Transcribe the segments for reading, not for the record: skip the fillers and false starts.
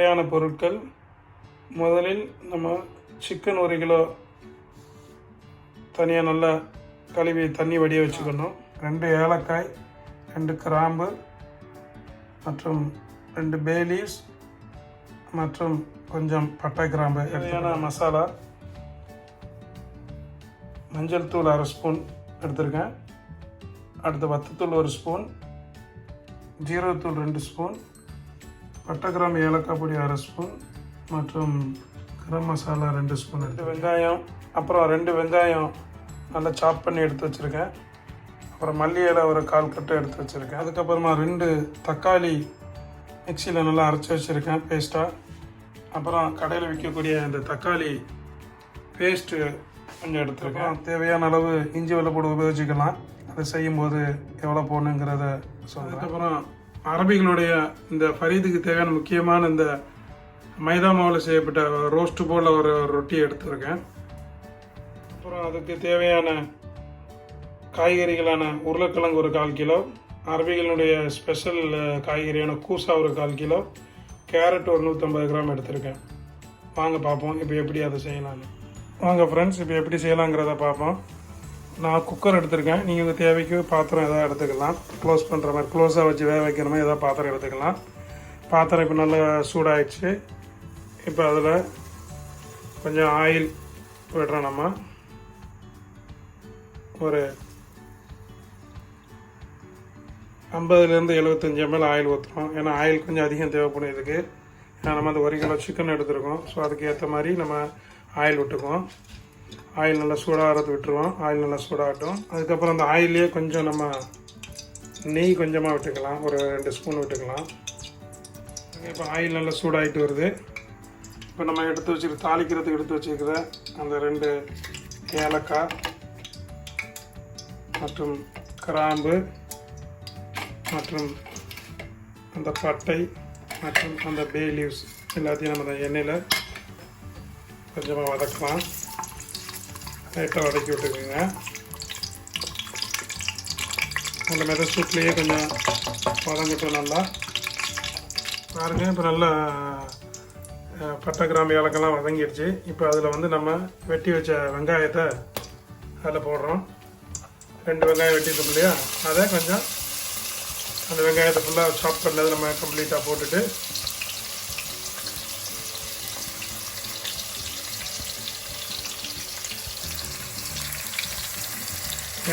தேவையான பொருட்கள். முதலில் நம்ம சிக்கன் 1 கிலோ தனியாக நல்லா கழுவி தண்ணி வடிய வச்சுக்கணும். 2 ஏலக்காய், 2 கிராம்பு மற்றும் 2 பே லீவ்ஸ் மற்றும் கொஞ்சம் பட்டை கிராம்பு. தேவையான மசாலா: மஞ்சள் தூள் 1/2 ஸ்பூன் எடுத்திருக்கேன். அடுத்து வத்தத்தூள் 1 ஸ்பூன், ஜீரகத்தூள் 2 ஸ்பூன், பட்டை கிராம்பு ஏலக்காய் பொடி 1/2 ஸ்பூன் மற்றும் கரம் மசாலா 2 ஸ்பூன். 2 வெங்காயம், அப்புறம் 2 வெங்காயம் நல்லா சாப் பண்ணி எடுத்து வச்சுருக்கேன். அப்புறம் மல்லி இலை ஒரு 1/4 கட்டு எடுத்து வச்சுருக்கேன். அதுக்கப்புறமா 2 தக்காளி மிக்சியில் நல்லா அரைச்சி வச்சுருக்கேன் பேஸ்ட்டாக. அப்புறம் கடையில் விற்கக்கூடிய அந்த தக்காளி பேஸ்ட்டு கொஞ்சம் எடுத்துருக்கேன். தேவையான அளவு இஞ்சி வெள்ளைப்பூடு உபயோகிக்கலாம். அதை செய்யும்போது எவ்வளோ போடணுங்கிறத சொல்கிறேன். அதுக்கப்புறம் அரபிகளுடைய இந்த ஃபரீதுக்கு தேவையான முக்கியமான இந்த மைதா மாவில் செய்யப்பட்ட ரோஸ்ட்டு போல் ஒரு ரொட்டி எடுத்துருக்கேன். அப்புறம் அதுக்கு தேவையான காய்கறிகளான உருளைக்கிழங்கு ஒரு 1/4 கிலோ, அரபிகளுடைய ஸ்பெஷல் காய்கறியான கூசா ஒரு 1/4 கிலோ, கேரட் ஒரு 150 கிராம் எடுத்திருக்கேன். வாங்க பார்ப்போம் இப்போ எப்படி அதை செய்யலான்னு. வாங்க ஃப்ரெண்ட்ஸ், இப்போ எப்படி செய்யலாங்கிறத பார்ப்போம். நான் குக்கர் எடுத்திருக்கேன். நீங்கள் உங்கள் தேவைக்கு பாத்திரம் எதாவது எடுத்துக்கலாம். க்ளோஸ் பண்ணுற மாதிரி, க்ளோஸாக வச்சு வேக வைக்கிற மாதிரி எதாவது பாத்திரம் எடுத்துக்கலாம். பாத்திரம் இப்போ நல்லா சூடாகிடுச்சு. இப்போ அதில் கொஞ்சம் ஆயில் விடுறோம். நம்ம ஒரு 50லேருந்து 75 ml ஆயில் ஊற்றுறோம். ஏன்னா ஆயில் கொஞ்சம் அதிகம் தேவைப்படும் இதுக்கு. ஏன்னா நம்ம அந்த 1 கிலோ சிக்கன் எடுத்துருக்கோம். ஸோ அதுக்கு ஏற்ற மாதிரி நம்ம ஆயில் விட்டுக்குவோம். ஆயில் நல்லா சூடாகிறது விட்டுருவோம். ஆயில் நல்லா சூடாகட்டும். அதுக்கப்புறம் அந்த ஆயிலே கொஞ்சம் நம்ம நெய் கொஞ்சமாக விட்டுக்கலாம். ஒரு 2 ஸ்பூன் விட்டுக்கலாம். இப்போ ஆயில் நல்லா சூடாகிட்டு வருது. இப்போ நம்ம எடுத்து வச்சுருக்க தாளிக்கிறதுக்கு எடுத்து வச்சுருக்கிற அந்த 2 ஏலக்காய் மற்றும் கிராம்பு மற்றும் அந்த பட்டை மற்றும் அந்த பே லீவ்ஸ் எல்லாத்தையும் நம்ம அந்த எண்ணெயில் கொஞ்சமாக வதக்கலாம். லைட்டாக வதக்கி விட்டுக்குங்க. அந்த மெத சூட்லேயே கொஞ்சம் வதங்கிட்டோம் நல்லா. பாருங்கள், இப்போ நல்லா பட்டை கிராம்பு ஏலக்கெல்லாம் வதங்கிடுச்சு. இப்போ அதில் வந்து நம்ம வெட்டி வச்ச வெங்காயத்தை அதில் போடுறோம். 2 வெங்காயம் வெட்டிட்டோம் இல்லையா, அதை கொஞ்சம் அந்த வெங்காயத்தை ஃபுல்லாக சாப் பண்ணது நம்ம கம்ப்ளீட்டாக போட்டுட்டு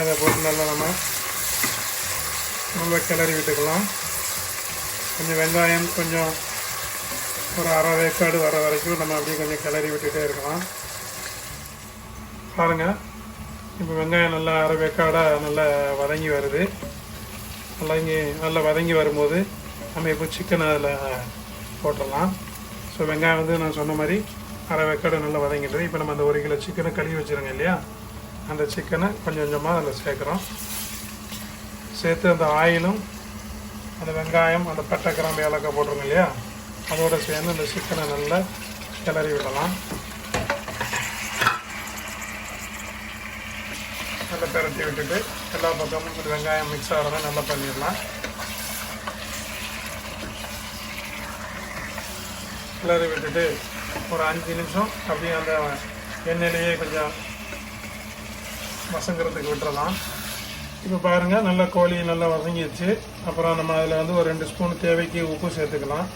அதை போட்டு நல்லா நம்ம கிளறி விட்டுக்கலாம். கொஞ்சம் வெங்காயம் கொஞ்சம் ஒரு 1/2 வேக்காடு வர வரைக்கும் நம்ம அப்படியே கொஞ்சம் கிளறி விட்டுகிட்டே இருக்கலாம். பாருங்கள், இப்போ வெங்காயம் நல்லா 1/2 வேக்காடாக நல்லா வதங்கி வருது. நல்லா வதங்கி வரும்போது நம்ம இப்போ சிக்கனை அதில் போட்டுடலாம். ஸோ வெங்காயம் வந்து நான் சொன்ன மாதிரி 1/2 வேக்காடு நல்லா வதங்கிடுது. இப்போ நம்ம அந்த 1 கிலோ சிக்கனை கழுவி வச்சுருங்க இல்லையா, அந்த சிக்கனை கொஞ்சம் கொஞ்சமாக அதில் சேர்க்குறோம். சேர்த்து அந்த ஆயிலும் அந்த வெங்காயம் அந்த பட்டை கிராம்பு ஏலக்காய் போட்டுருங்க இல்லையா, அதோடு சேர்ந்து அந்த சிக்கனை நல்லா கிளறி விடலாம். நல்லா பெரட்டி விட்டுட்டு எல்லா பக்கமும் இந்த வெங்காயம் மிக்ஸ் ஆகிறத நல்லா பண்ணிடலாம். கிளறி விட்டுட்டு ஒரு 5 நிமிஷம் அப்படியே அந்த எண்ணெயிலேயே கொஞ்சம் வசங்கிறதுக்கு விட்டுறலாம். இப்போ பாருங்கள், நல்லா கோழி நல்லா வதங்கிடுச்சு. அப்புறம் நம்ம அதில் வந்து ஒரு 2 ஸ்பூன் தேவைக்கு உப்பு சேர்த்துக்கலாம்.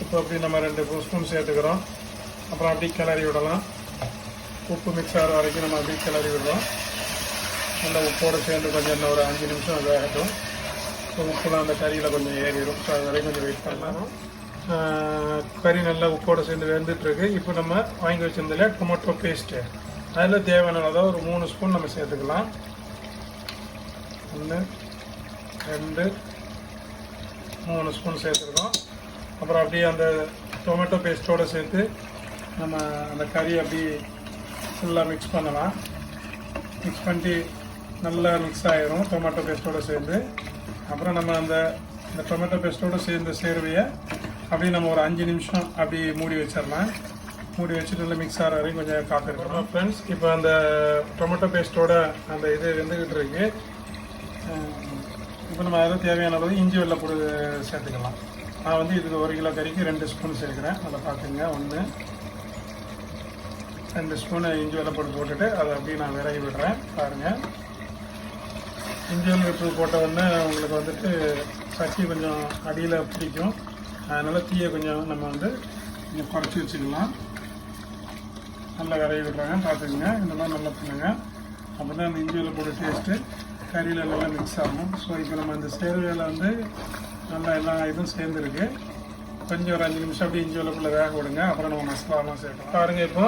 இப்போ அப்படி நம்ம 2 ஸ்பூன் சேர்த்துக்கிறோம். அப்புறம் அப்படி கிளறி விடலாம். உப்பு மிக்ஸ் ஆகிற வரைக்கும் நம்ம அப்படி கிளறி விடுறோம். நல்லா உப்போடு சேர்ந்து கொஞ்சம் இன்னும் ஒரு 5 நிமிஷம் வேகட்டும். உப்புலாம் அந்த கறியில் கொஞ்சம் ஏறிடும். ஸோ அது வரைக்கும் கொஞ்சம் வெயிட் பண்ணலாம். கறி நல்லா உப்போடு சேர்ந்து வெந்துட்டுருக்கு. இப்போ நம்ம வாங்கி வச்சிருந்ததில்ல டொமேட்டோ பேஸ்ட்டு, அதில் தேவையான அளவு ஒரு 3 ஸ்பூன் நம்ம சேர்த்துக்கலாம். 1 2 3 ஸ்பூன் சேர்த்துருக்கோம். அப்புறம் அப்படியே அந்த டொமேட்டோ பேஸ்ட்டோடு சேர்த்து நம்ம அந்த கறி அப்படி ஃபுல்லாக மிக்ஸ் பண்ணலாம். மிக்ஸ் பண்ணி நல்லா மிக்ஸ் ஆகிரும் டொமேட்டோ பேஸ்ட்டோடு சேர்ந்து. அப்புறம் நம்ம அந்த டொமேட்டோ பேஸ்ட்டோடு சேர்ந்து சேர்வையை அப்படியே நம்ம ஒரு 5 நிமிஷம் அப்படி மூடி வச்சிடலாம். மூடி வச்சுட்டு நல்லா மிக்ஸ் ஆகிற வரைக்கும் கொஞ்சம் காத்திருக்கணும். ஃப்ரெண்ட்ஸ், இப்போ அந்த டொமேட்டோ பேஸ்ட்டோட அந்த இது வெந்துக்கிட்டு இருக்கு. இப்போ நம்ம அதில் தேவையான அளவு இஞ்சி வெள்ளைப்பூடு சேர்த்துக்கலாம். நான் வந்து இதுக்கு 1 கிலோ கறிக்கு 2 ஸ்பூன் சேர்க்குறேன். அதை பார்த்துங்க. 2 ஸ்பூனு இஞ்சி வெள்ளைப்பூடு போட்டுட்டு அதை அப்படியே நான் விரகி விடுறேன். பாருங்கள், இஞ்சி வெள்ளைப்பூடு போட்ட உடனே உங்களுக்கு வந்துட்டு சட்டி கொஞ்சம் அடியில் பிடிக்கும். அதனால் தீயை கொஞ்சம் நம்ம வந்து கொஞ்சம் குறைச்சி வச்சுக்கலாம். நல்லா விரவி விடுறாங்க. பார்த்துக்குங்க, இந்த மாதிரி நல்லா பண்ணுங்க. அப்போ தான் அந்த இஞ்சி வெள்ளைப்பூடு டேஸ்ட்டு கறியில் நல்லா மிக்ஸ் ஆகும். ஸோ இப்போ நம்ம இந்த சேர்வையில் வந்து நல்லா எல்லா இதுவும் சேர்ந்துருக்கு. கொஞ்சம் ஒரு 5 நிமிஷம் அப்படியே இஞ்சி வெள்ளைப்பூட வேக விடுங்க. அப்புறம் நம்ம மசாலாலாம் சேர்க்கலாம். பாருங்கள், இப்போ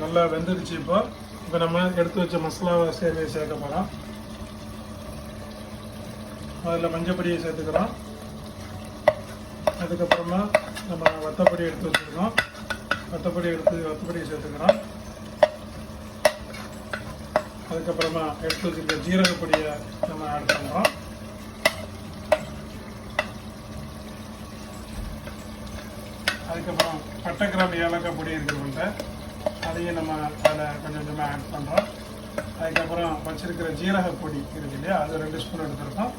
நல்லா வெந்துருச்சு. இப்போ நம்ம எடுத்து வச்ச மசாலாவை சேர்வையை சேர்க்க போகிறோம். அதில் மஞ்சப்பொடியை சேர்த்துக்கிறோம். அதுக்கப்புறமா நம்ம வத்தப்பொடி எடுத்து வச்சுருக்கோம். வத்தப்பொடியை சேர்த்துக்கிறோம். அதுக்கப்புறமா எடுத்து வச்சுருக்க ஜீரகப்பொடியை நம்ம ஆட் பண்ணுறோம். அதுக்கப்புறம் பட்டை கிராம்பு ஏலக்காய் பொடி இருக்கிறவங்கள்ட்ட அதையும் நம்ம அதில் கொஞ்சம் கொஞ்சமாக ஆட் பண்ணுறோம். அதுக்கப்புறம் வச்சுருக்கிற ஜீரக பொடி இருக்கு இல்லையா, அது 2 ஸ்பூன் எடுத்துருக்கோம்.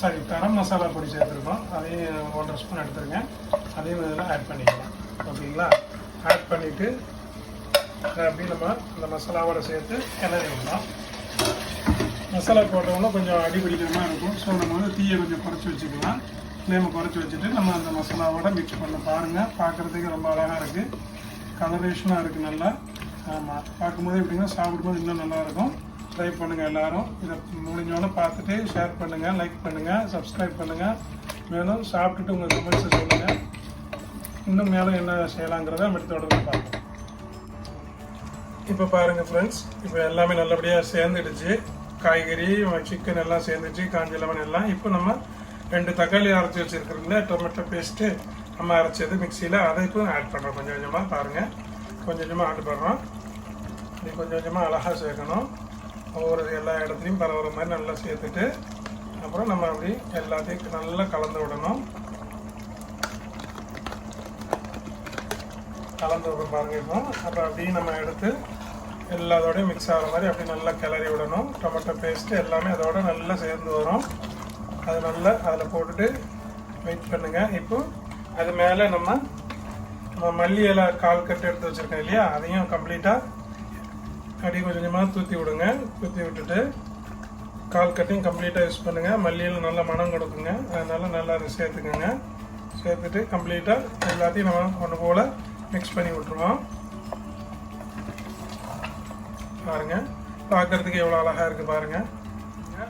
சாரி, கரம் மசாலா பொடி சேர்த்துருக்கோம். அதையும் 1.5 ஸ்பூன் எடுத்துருங்க. அதையும் இதில் ஆட் பண்ணிக்கலாம். ஓகேங்களா? ஆட் பண்ணிவிட்டு அப்படியே நம்ம இந்த மசாலாவோட சேர்த்து கிளறி விடலாம். மசாலா போட்டோம்னா கொஞ்சம் அடிபிடிக்கிற மாதிரி இருக்கும். ஸோ நம்ம வந்து தீயை கொஞ்சம் குறைச்சி வச்சுக்கலாம். ஃப்ளேமை குறைச்சி வச்சுட்டு நம்ம அந்த மசாலாவோட மிக்ஸ் பண்ண பாருங்கள். பார்க்குறதுக்கு ரொம்ப அழகாக இருக்குது, கலரேஷனாக இருக்குது நல்லா. ஆமாம், பார்க்கும்போது எப்படின்னா சாப்பிடும்போது இன்னும் நல்லாயிருக்கும். ட்ரை பண்ணுங்கள் எல்லோரும். இதை முடிஞ்சோன்னு பார்த்துட்டு ஷேர் பண்ணுங்கள், லைக் பண்ணுங்கள், சப்ஸ்கிரைப் பண்ணுங்கள். மேலும் சாப்பிட்டுட்டு உங்கள் கமெண்ட்ஸை சொல்லுங்கள். இன்னும் மேலும் என்ன செய்யலாங்கிறத நம்ம தொடர்ந்து பார்ப்போம். இப்போ பாருங்கள் ஃப்ரெண்ட்ஸ், இப்போ எல்லாமே நல்லபடியாக சேர்ந்துடுச்சு. காய்கறி, சிக்கன் எல்லாம் சேர்ந்துச்சு, காஞ்ச லெமன் எல்லாம். இப்போ நம்ம 2 தக்காளி அரைச்சி வச்சுருக்கிறதுல டொமேட்டோ பேஸ்ட்டு நம்ம அரைச்சது மிக்சியில், அதை இப்போ ஆட் பண்ணுறோம். கொஞ்சம் கொஞ்சமாக பாருங்கள், கொஞ்சம் கொஞ்சமாக ஆட் பண்ணுறோம். இது கொஞ்சம் கொஞ்சமாக அழகாக சேர்க்கணும். ஒவ்வொரு எல்லா இடத்துலையும் பரவுற மாதிரி நல்லா சேர்த்துட்டு அப்புறம் நம்ம அப்படி எல்லாத்தையும் நல்லா கலந்து விடணும். கலந்து விட பாருங்கள். இப்போ அப்புறம் அப்படியே நம்ம எடுத்து எல்லாத்தோடையும் மிக்ஸ் ஆகிற மாதிரி அப்படி நல்லா கிளறி விடணும். டொமேட்டோ பேஸ்ட்டு எல்லாமே அதோட நல்லா சேர்ந்து வரும். அது நல்லா அதில் போட்டுட்டு வெயிட் பண்ணுங்கள். இப்போ அது மேலே நம்ம மல்லி இலை 1/4 கட்டு எடுத்து வச்சுருக்கோம் இல்லையா, அதையும் கம்ப்ளீட்டாக அப்படியே கொஞ்சம் கொஞ்சமாக தூற்றி விடுங்க. தூற்றி விட்டுட்டு 1/4 கட்டையும் கம்ப்ளீட்டாக யூஸ் பண்ணுங்கள். மல்லியில் நல்லா மனம் கொடுக்குங்க. அதனால நல்லா அதை சேர்த்துக்கோங்க. சேர்த்துட்டு கம்ப்ளீட்டாக எல்லாத்தையும் நம்ம ஒன்று போல் மிக்ஸ் பண்ணி விட்டுருவோம். பாருங்கள், பார்க்குறதுக்கு எவ்வளோ அழகாக இருக்குது பாருங்கள்.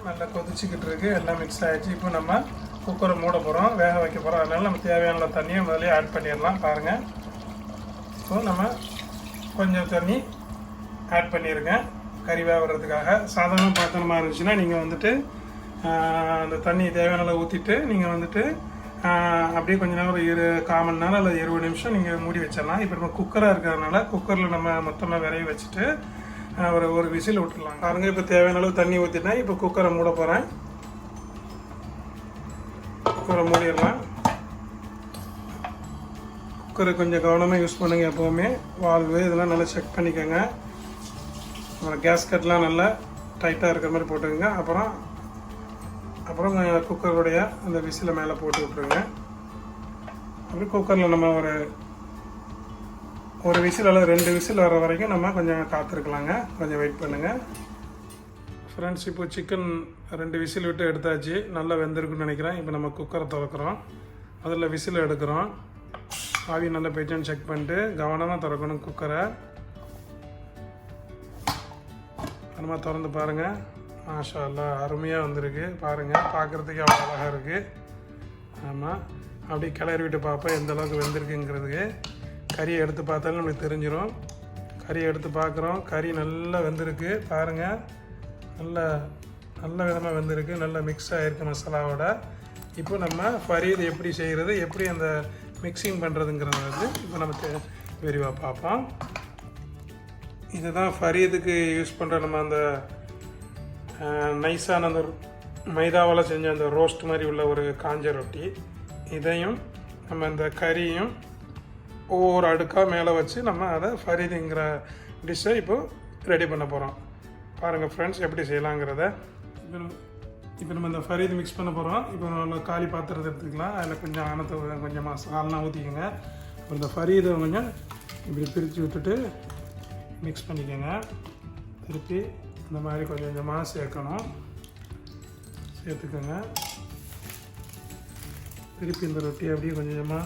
நல்லா கொதிச்சுக்கிட்டு இருக்குது, எல்லாம் மிக்ஸ் ஆகிடுச்சு. இப்போ நம்ம குக்கரை மூட போகிறோம், வேக வைக்க போகிறோம். அதனால நம்ம தேவையான தண்ணியை முதலே ஆட் பண்ணிடலாம். பாருங்கள், ஸோ நம்ம கொஞ்சம் தண்ணி ஆட் பண்ணியிருக்கேன் கறி வேகிறதுக்காக. சாதாரண பாத்திரமாக இருந்துச்சுன்னா நீங்கள் வந்துட்டு அந்த தண்ணி தேவையான அளவு ஊற்றிட்டு நீங்கள் வந்துட்டு அப்படியே கொஞ்ச நேரம் 1/4 மணி நேரம் அல்லது 20 நிமிஷம் நீங்கள் மூடி வச்சிடலாம். இப்போ நம்ம குக்கராக இருக்கிறதுனால குக்கரில் நம்ம மொத்தமாக விரைவி வச்சுட்டு ஒரு விசில் விட்டுடலாம். பாருங்கள், இப்போ தேவையான அளவு தண்ணி ஊற்றிட்டேன். இப்போ குக்கரை மூட போகிறேன். குக்கரை மூடிடலாம். குக்கரை கொஞ்சம் கவனமாக யூஸ் பண்ணுங்கள். எப்போவுமே வால்வு இதெல்லாம் நல்லா செக் பண்ணிக்கோங்க. அப்புறம் கேஸ்கட்லாம் நல்லா டைட்டாக இருக்கிற மாதிரி போட்டுக்கோங்க. அப்புறம் குக்கருடைய அந்த விசிலை மேலே போட்டு விட்ருங்க. அப்படி குக்கரில் நம்ம ஒரு விசில் அல்லது 2 விசில் வர வரைக்கும் நம்ம கொஞ்சம் காத்திருக்கலாங்க. கொஞ்சம் வெயிட் பண்ணுங்கள் ஃப்ரெண்ட்ஸ். இப்போ சிக்கன் 2 விசில் விட்டு எடுத்தாச்சு, நல்லா வெந்திருக்குன்னு நினைக்கிறேன். இப்போ நம்ம குக்கரை திறக்கிறோம், அதில் விசில் எடுக்கிறோம். ஆவி நல்லா போயிட்டான்னு செக் பண்ணிட்டு கவனமாக திறக்கணும் குக்கரை. நம்ம திறந்து பாருங்கள். மாஷா அல்லாஹ், அருமையாக வந்திருக்கு பாருங்கள். பார்க்குறதுக்கு அவ்வளோ அழகாக இருக்குது. ஆமாம், அப்படி கிளறி விட்டு பார்ப்போம் எந்த அளவுக்கு வெந்திருக்குங்கிறதுக்கு. கறியை எடுத்து பார்த்தாலும் நம்மளுக்கு தெரிஞ்சிடும். கறியை எடுத்து பார்க்குறோம், கறி நல்லா வெந்திருக்கு பாருங்கள். நல்ல விதமாக வெந்திருக்கு, நல்லா மிக்ஸ் ஆகிருக்கு மசாலாவோட. இப்போ நம்ம ஃபரீத் எப்படி செய்கிறது, எப்படி அந்த மிக்சிங் பண்ணுறதுங்கிறத வந்து இப்போ நம்ம விரிவாக பார்ப்போம். இதுதான் ஃபரீதுக்கு யூஸ் பண்ணுற நம்ம அந்த நைஸான அந்த மைதாவால் செஞ்ச அந்த ரோஸ்ட் மாதிரி உள்ள ஒரு காஞ்ச ரொட்டி. இதையும் நம்ம இந்த கறியும் ஒவ்வொரு அடுக்காக மேலே வச்சு நம்ம அதை ஃபரீதுங்கிற டிஷ்ஷை இப்போது ரெடி பண்ண போகிறோம். பாருங்கள் ஃப்ரெண்ட்ஸ், எப்படி செய்யலாங்கிறத. இப்போ நம்ம இந்த ஃபரீது மிக்ஸ் பண்ண போகிறோம். இப்போ நம்ம காலி பாத்திரத்தை எடுத்துக்கலாம். அதில் கொஞ்சம் ஆனத்தை கொஞ்சமாக சால்னா ஊற்றிக்கோங்க. அப்புறம் இந்த ஃபரீதை கொஞ்சம் இப்படி பிரித்து விட்டுட்டு மிக்ஸ் பண்ணிக்கோங்க. திருப்பி இந்த மாதிரி கொஞ்சம் கொஞ்சமாக சேர்க்கணும். சேர்த்துக்கோங்க. திருப்பி இந்த ரொட்டியை அப்படியே கொஞ்சம் கொஞ்சமாக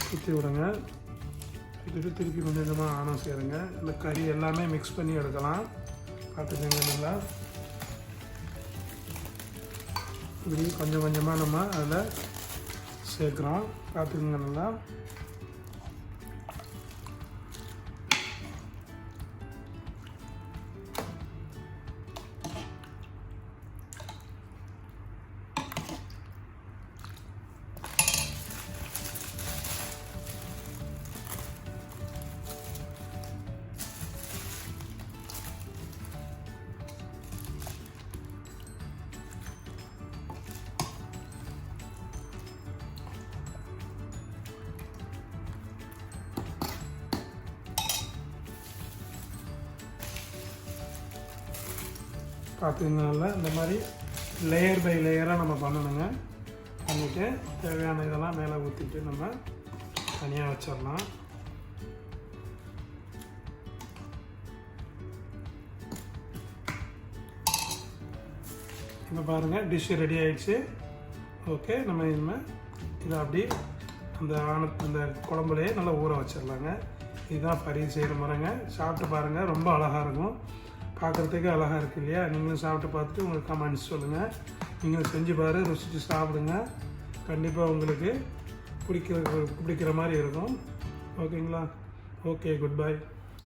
சுற்றி விடுங்க. சுற்றிட்டு திருப்பி கொஞ்சம் கொஞ்சமாக ஆனம் சேருங்க. இந்த கறி எல்லாமே மிக்ஸ் பண்ணி எடுக்கலாம். பார்த்துக்கோங்க. நல்லா இப்படி கொஞ்சம் கொஞ்சமாக நம்ம அதில் சேர்க்குறோம். பார்த்துக்கோங்க. நல்லா பார்த்துக்கனால இந்த மாதிரி லேயர் பை லேயராக நம்ம பண்ணணுங்க. பண்ணிவிட்டு தேவையான இதெல்லாம் மேலே ஊற்றிட்டு நம்ம தனியாக வச்சிடலாம். இப்போ பாருங்கள் டிஷ்ஷு ரெடி ஆகிடுச்சு. ஓகே, நம்ம இனிமேல் இதை அப்படி அந்த குழம்புலையே நல்லா ஊற வச்சிடலாங்க. இதுதான் ஃபரீத் செய்கிற முறைங்க. சாப்பிட்டு பாருங்கள், ரொம்ப அழகாக இருக்கும். பார்க்குறதுக்கு அழகாக இருக்குது இல்லையா? நீங்களும் சாப்பிட்டு பார்த்துட்டு உங்களுக்கு கமெண்ட்ஸ் சொல்லுங்கள். நீங்களும் செஞ்சு ருசித்து சாப்பிடுங்க. கண்டிப்பாக உங்களுக்கு பிடிக்கிற மாதிரி இருக்கும். ஓகேங்களா? Okay, good bye.